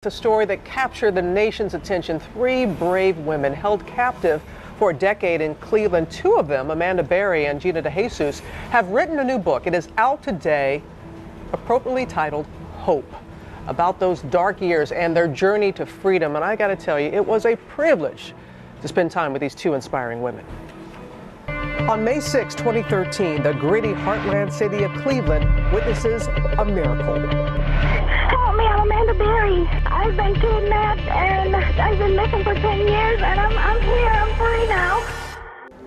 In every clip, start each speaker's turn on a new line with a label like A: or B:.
A: The story that captured the nation's attention. 3 brave women held captive for a decade in Cleveland. 2 of them, Amanda Berry and Gina DeJesus, have written a new book. It is out today, appropriately titled Hope, about those dark years and their journey to freedom. And I got to tell you, it was a privilege to spend time with these 2 inspiring women. On May 6, 2013, the gritty heartland city of Cleveland witnesses a miracle.
B: Help me, I'm Amanda Berry. I've been kidnapped and I've been missing for 10 years and I'm here, I'm free now.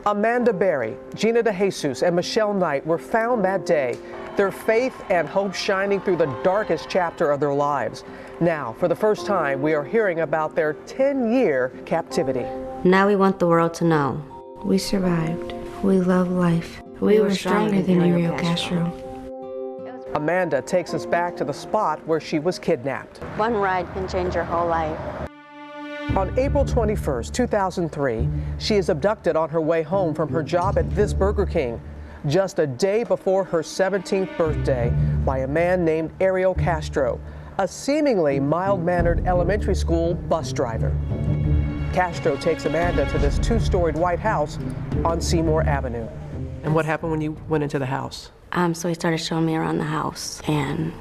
A: Amanda Berry, Gina DeJesus, and Michelle Knight were found that day, their faith and hope shining through the darkest chapter of their lives. Now, for the first time, we are hearing about their 10-year captivity.
C: Now we want the world to know. We survived. We love life. We were stronger than Ariel Castro.
A: Amanda takes us back to the spot where she was kidnapped.
D: One ride can change your whole life.
A: On April 21st, 2003, she is abducted on her way home from her job at this Burger King, just a day before her 17th birthday, by a man named Ariel Castro, a seemingly mild-mannered elementary school bus driver. Castro takes Amanda to this 2-storied white house on Seymour Avenue. And what happened when you went into the house?
C: So he started showing me around the house, and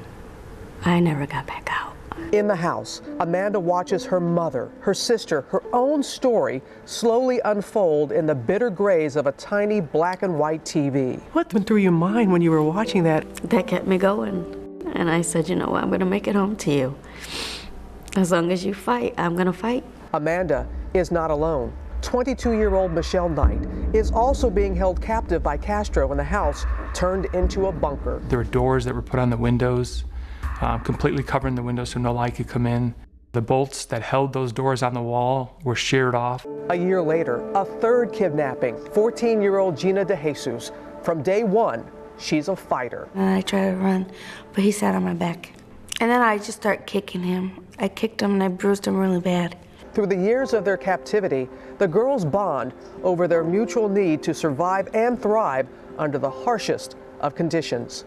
C: I never got back out.
A: In the house, Amanda watches her mother, her sister, her own story slowly unfold in the bitter grays of a tiny black and white TV. What went through your mind when you were watching that?
C: That kept me going. And I said, you know what, I'm gonna make it home to you. As long as you fight, I'm gonna fight.
A: Amanda is not alone. 22-year-old Michelle Knight is also being held captive by Castro in the house turned into a bunker.
E: There were doors that were put on the windows, completely covering the windows so no light could come in. The bolts that held those doors on the wall were sheared off.
A: A year later, a 3rd kidnapping. 14-year-old Gina DeJesus. From day 1, she's a fighter.
C: And I tried to run, but he sat on my back. And then I just started kicking him. I kicked him and I bruised him really bad.
A: Through the years of their captivity, the girls bond over their mutual need to survive and thrive under the harshest of conditions.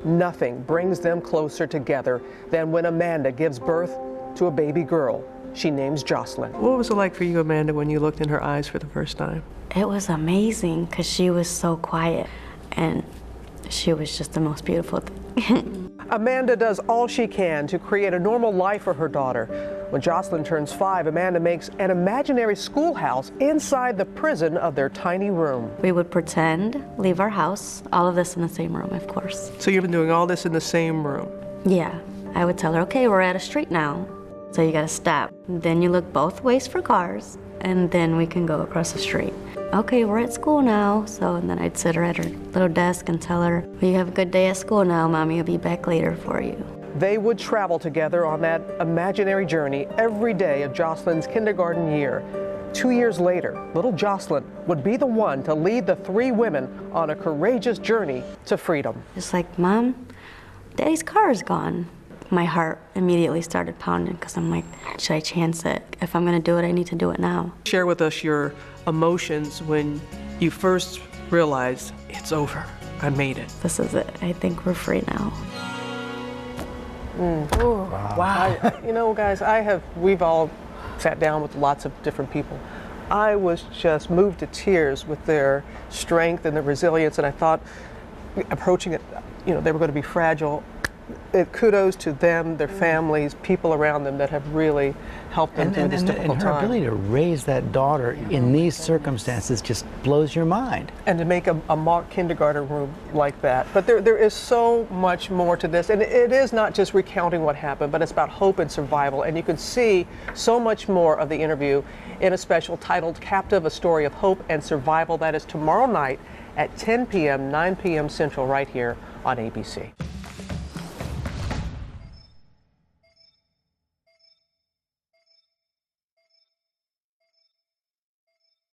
A: Nothing brings them closer together than when Amanda gives birth to a baby girl she names Jocelyn. What was it like for you, Amanda, when you looked in her eyes for the first time?
C: It was amazing because she was so quiet and she was just the most beautiful thing.
A: Amanda does all she can to create a normal life for her daughter. When Jocelyn turns 5, Amanda makes an imaginary schoolhouse inside the prison of their tiny room.
C: We would pretend, leave our house, all of this in the same room, of course.
A: So you've been doing all this in the same room?
C: Yeah. I would tell her, okay, we're at a street now, so you gotta stop. Then you look both ways for cars, and then we can go across the street. Okay, we're at school now, and then I'd sit her at her little desk and tell her, well, you have a good day at school now, Mommy will be back later for you.
A: They would travel together on that imaginary journey every day of Jocelyn's kindergarten year. 2 years later, little Jocelyn would be the one to lead the 3 women on a courageous journey to freedom.
C: Just like, Mom, Daddy's car is gone. My heart immediately started pounding because I'm like, should I chance it? If I'm gonna do it, I need to do it now.
A: Share with us your emotions when you first realized it's over. I made it.
C: This is it. I think we're free now.
A: Wow. You know, guys, we've all sat down with lots of different people. I was just moved to tears with their strength and their resilience, and I thought, approaching it, you know, they were going to be fragile. Kudos to them, their families, people around them that have really helped them through this difficult time.
F: And her ability to raise that daughter in these circumstances just blows your mind.
A: And to make a mock kindergarten room like that. But there is so much more to this. And it is not just recounting what happened, but it's about hope and survival. And you can see so much more of the interview in a special titled Captive, A Story of Hope and Survival. That is tomorrow night at 10 p.m., 9 p.m. Central, right here on ABC.